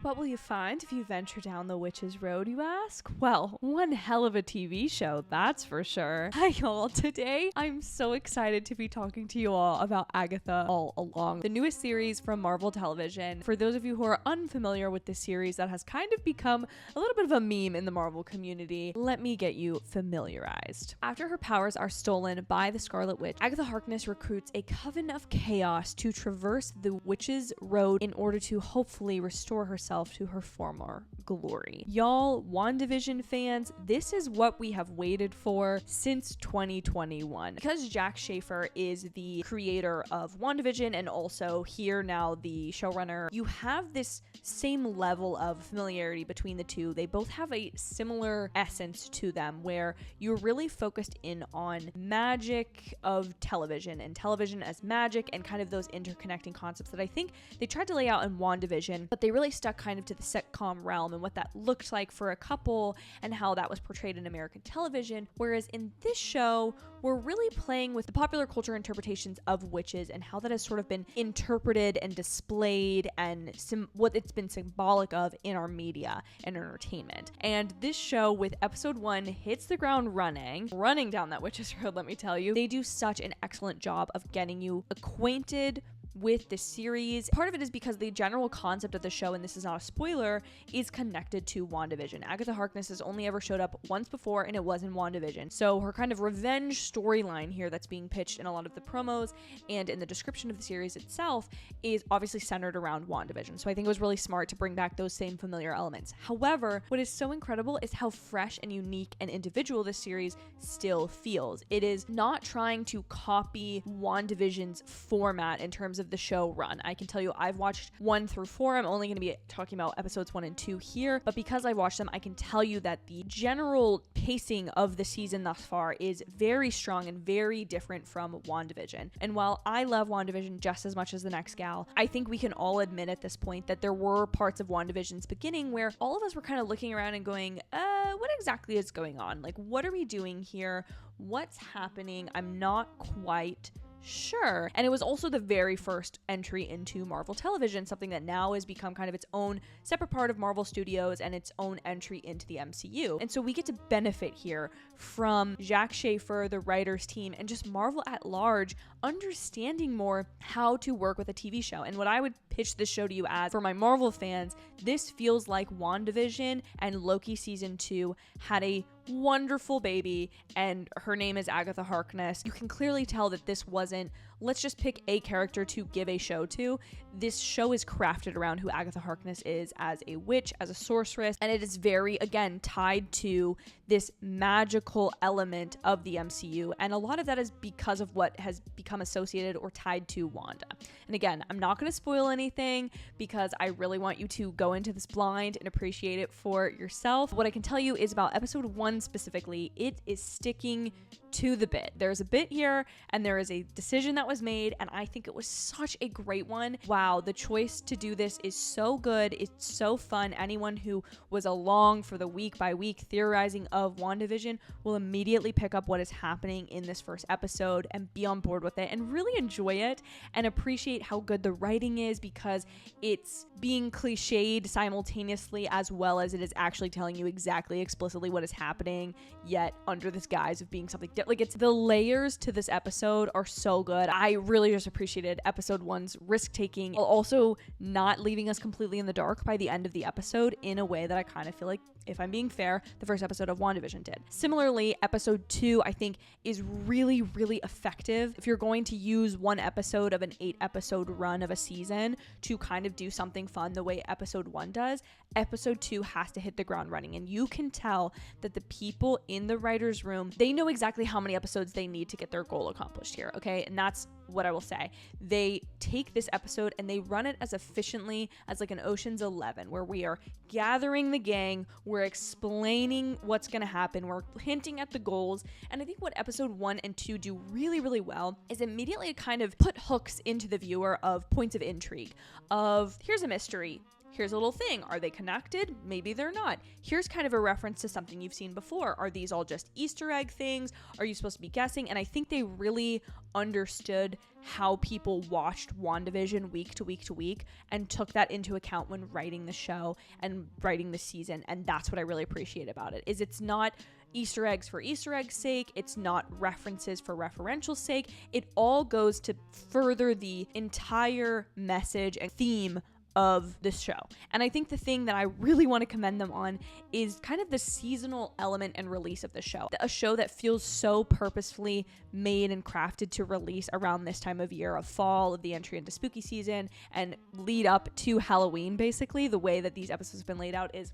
What will you find if you venture down the witch's road, you ask? Well, one hell of a TV show, that's for sure. Hi y'all, today I'm so excited to be talking to you all about Agatha All Along, the newest series from Marvel Television. For those of you who are unfamiliar with this series that has kind of become a little bit of a meme in the Marvel community, let me get you familiarized. After her powers are stolen by the Scarlet Witch, Agatha Harkness recruits a Coven of Chaos to traverse the witch's road in order to hopefully restore herself to her former glory. Y'all, WandaVision fans, this is what we have waited for since 2021. Because Jack Schaefer is the creator of WandaVision and also here now the showrunner, you have this same level of familiarity between the two. They both have a similar essence to them where you're really focused in on magic of television and television as magic and kind of those interconnecting concepts that I think they tried to lay out in WandaVision, but they really stuck kind of to the sitcom realm and what that looked like for a couple and how that was portrayed in American television. Whereas in this show, we're really playing with the popular culture interpretations of witches and how that has sort of been interpreted and displayed and what it's been symbolic of in our media and entertainment. And this show with episode 1 hits the ground running down that witch's road, let me tell you. They do such an excellent job of getting you acquainted with the series. Part of it is because the general concept of the show, and this is not a spoiler, is connected to WandaVision. Agatha Harkness has only ever showed up once before, and it was in WandaVision. So her kind of revenge storyline here that's being pitched in a lot of the promos and in the description of the series itself is obviously centered around WandaVision. So I think it was really smart to bring back those same familiar elements. However, what is so incredible is how fresh and unique and individual this series still feels. It is not trying to copy WandaVision's format in terms of the show run. I can tell you I've watched 1 through 4. I'm only going to be talking about episodes 1 and 2 here, but because I watched them, I can tell you that the general pacing of the season thus far is very strong and very different from WandaVision. And while I love WandaVision just as much as the next gal, I think we can all admit at this point that there were parts of WandaVision's beginning where all of us were kind of looking around and going, what exactly is going on? Like, what are we doing here? What's happening? I'm not quite sure. And it was also the very first entry into Marvel Television, something that now has become kind of its own separate part of Marvel Studios and its own entry into the MCU. And so we get to benefit here from Jack Schaefer, the writers team, and just Marvel at large understanding more how to work with a TV show. And what I would pitch this show to you as, for my Marvel fans, this feels like WandaVision and Loki season 2 had a wonderful baby, and her name is Agatha Harkness. You can clearly tell that this wasn't, let's just pick a character to give a show to. This show is crafted around who Agatha Harkness is as a witch, as a sorceress, and it is very, again, tied to this magical element of the MCU, and a lot of that is because of what has become associated or tied to Wanda. And again, I'm not going to spoil anything because I really want you to go into this blind and appreciate it for yourself. What I can tell you is about episode 1 specifically, it is sticking to the bit. There's a bit here and there is a decision that was made, and I think it was such a great one. Wow, the choice to do this is so good. It's so fun. Anyone who was along for the week by week theorizing of WandaVision will immediately pick up what is happening in this first episode and be on board with it and really enjoy it and appreciate how good the writing is, because it's being cliched simultaneously as well as it is actually telling you exactly explicitly what is happening, yet under this guise of being something different. Like, it's the layers to this episode are so good. I really just appreciated episode 1's risk-taking while also not leaving us completely in the dark by the end of the episode in a way that I kind of feel like, if I'm being fair, the first episode of WandaVision did. Similarly, episode 2, I think, is really, really effective. If you're going to use one episode of an 8-episode run of a season to kind of do something fun the way episode 1 does, episode 2 has to hit the ground running. And you can tell that the people in the writer's room, they know exactly how many episodes they need to get their goal accomplished here, okay? And that's what I will say. They take this episode and they run it as efficiently as like an Ocean's 11, where we are gathering the gang, we're explaining what's going to happen, we're hinting at the goals. And I think what episode 1 and 2 do really, really well is immediately kind of put hooks into the viewer of points of intrigue, of here's a mystery, here's a little thing. Are they connected? Maybe they're not. Here's kind of a reference to something you've seen before. Are these all just Easter egg things? Are you supposed to be guessing? And I think they really understood how people watched WandaVision week to week to week and took that into account when writing the show and writing the season. And that's what I really appreciate about it, is it's not Easter eggs for Easter egg's sake. It's not references for referential sake. It all goes to further the entire message and theme of this show. And I think the thing that I really want to commend them on is kind of the seasonal element and release of the show. A show that feels so purposefully made and crafted to release around this time of year, of fall, of the entry into spooky season, and lead up to Halloween, basically. The way that these episodes have been laid out is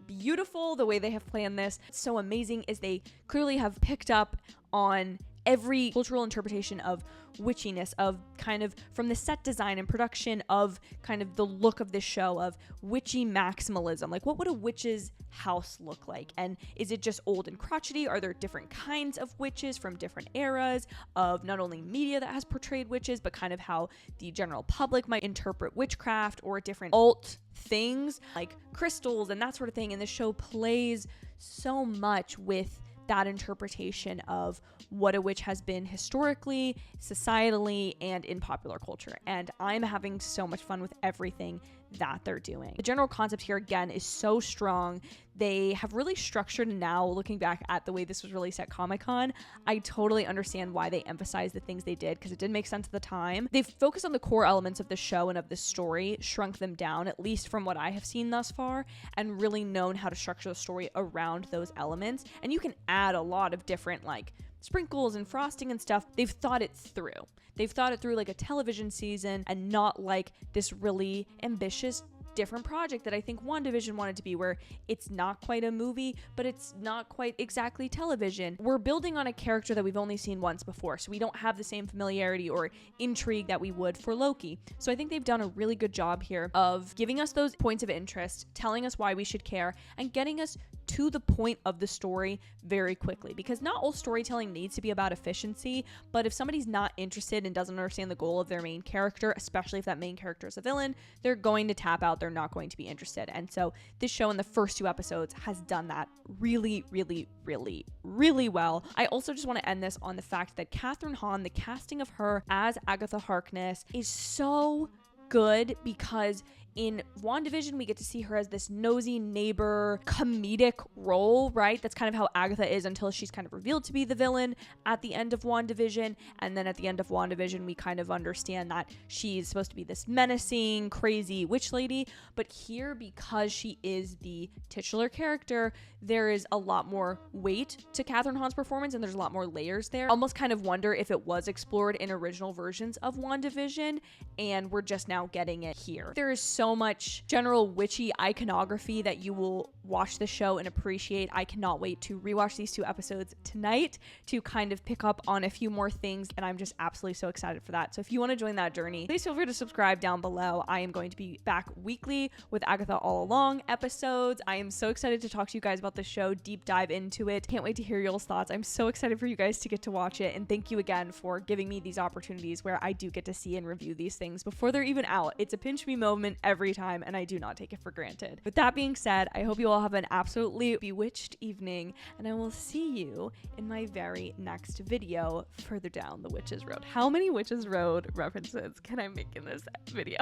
beautiful. The way they have planned this, it's so amazing, is they clearly have picked up on every cultural interpretation of witchiness, of kind of from the set design and production of kind of the look of this show, of witchy maximalism. Like, what would a witch's house look like? And is it just old and crotchety? Are there different kinds of witches from different eras of not only media that has portrayed witches, but kind of how the general public might interpret witchcraft, or different alt things like crystals and that sort of thing? And the show plays so much with that interpretation of what a witch has been historically, societally, and in popular culture. And I'm having so much fun with everything that they're doing. The general concept here, again, is so strong. They have really structured, now looking back at the way this was released at Comic-Con, I totally understand why they emphasized the things they did, because it didn't make sense at the time. They've focused on the core elements of the show and of the story, shrunk them down, at least from what I have seen thus far, and really known how to structure the story around those elements. And you can add a lot of different, like, sprinkles and frosting and stuff. They've thought it through. They've thought it through like a television season, and not like this really ambitious different project that I think WandaVision wanted to be, where it's not quite a movie, but it's not quite exactly television. We're building on a character that we've only seen once before, so we don't have the same familiarity or intrigue that we would for Loki. So I think they've done a really good job here of giving us those points of interest, telling us why we should care, and getting us to the point of the story very quickly, because not all storytelling needs to be about efficiency, but if somebody's not interested and doesn't understand the goal of their main character, especially if that main character is a villain, they're going to tap out. They're not going to be interested. And so this show in the first 2 episodes has done that really, really, really, really well. I also just want to end this on the fact that Kathryn Hahn, the casting of her as Agatha Harkness, is so good, because in WandaVision, we get to see her as this nosy neighbor comedic role, right? That's kind of how Agatha is until she's kind of revealed to be the villain at the end of WandaVision. And then at the end of WandaVision, we kind of understand that she's supposed to be this menacing, crazy witch lady. But here, because she is the titular character, there is a lot more weight to Kathryn Hahn's performance, and there's a lot more layers there. I almost kind of wonder if it was explored in original versions of WandaVision, and we're just now getting it here. There is so much general witchy iconography that you will watch the show and appreciate. I cannot wait to rewatch these 2 episodes tonight to kind of pick up on a few more things, and I'm just absolutely so excited for that. So if you want to join that journey, please feel free to subscribe down below. I am going to be back weekly with Agatha All Along episodes. I am so excited to talk to you guys about the show, deep dive into it. Can't wait to hear y'all's thoughts. I'm so excited for you guys to get to watch it, and thank you again for giving me these opportunities where I do get to see and review these things before they're even out. It's a pinch me moment every time, and I do not take it for granted. With that being said, I hope you all have an absolutely bewitched evening, and I will see you in my very next video further down the Witch's Road. How many Witch's Road references can I make in this video?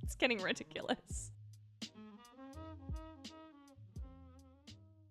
It's getting ridiculous.